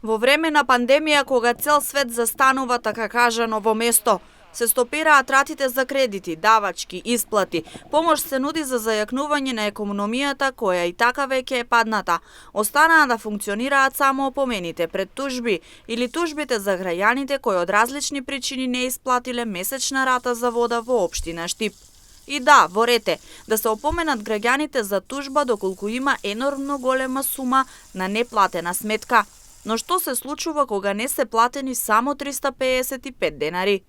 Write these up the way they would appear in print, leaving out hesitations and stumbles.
Во време на пандемија, кога цел свет застанува така кажано во место, се стопираат ратите за кредити, давачки, исплати, помош се нуди за зајакнување на економијата која и така веќе е падната. Останаа да функционираат само опомените пред тужби или тужбите за граѓаните кои од различни причини не исплатиле месечна рата за вода во општина Штип. И да, во рете, да се опоменат граѓаните за тужба доколку има енормно голема сума на неплатена сметка. Но што се случува кога не се платени само 355 денари?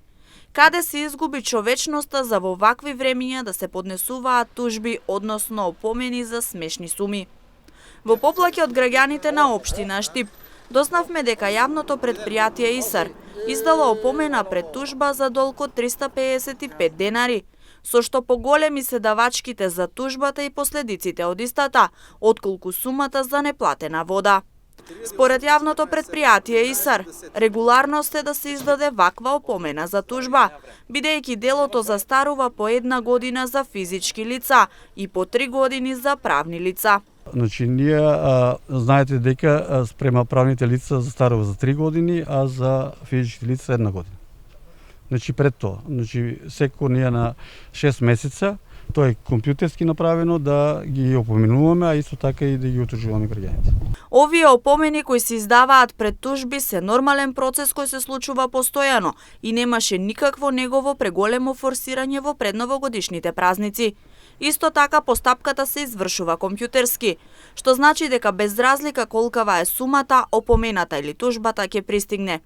Каде се изгуби човечноста за во вакви времиња да се поднесуваат тужби, односно опомени за смешни суми? Во поплаќе од граѓаните на општина Штип, дознавме дека јавното предпријатие ИСАР издало опомена пред тужба за долг од 355 денари, со што поголеми се давачките за тужбата и последиците од истата, отколку сумата за неплатена вода. Според јавното предпријатие ИСАР, регуларност е да се издаде ваква опомена за тужба, бидејќи делото застарува по 1 година за физички лица и по 3 години за правни лица. Значи, ние знаете дека спрема правните лица застарува за 3 години, а за физички лица 1 година. Значи, пред тоа, секој ние на 6 месеца, тоа е компјутерски направено да ги опоменуваме, а исто така и да ги утужуваме граѓаните. Овие опомени кои се издаваат пред тужби се нормален процес кој се случува постојано и немаше никакво негово преголемо форсирање во предновогодишните празници. Исто така постапката се извршува компјутерски, што значи дека без разлика колкава е сумата, опомената или тужбата ќе пристигне.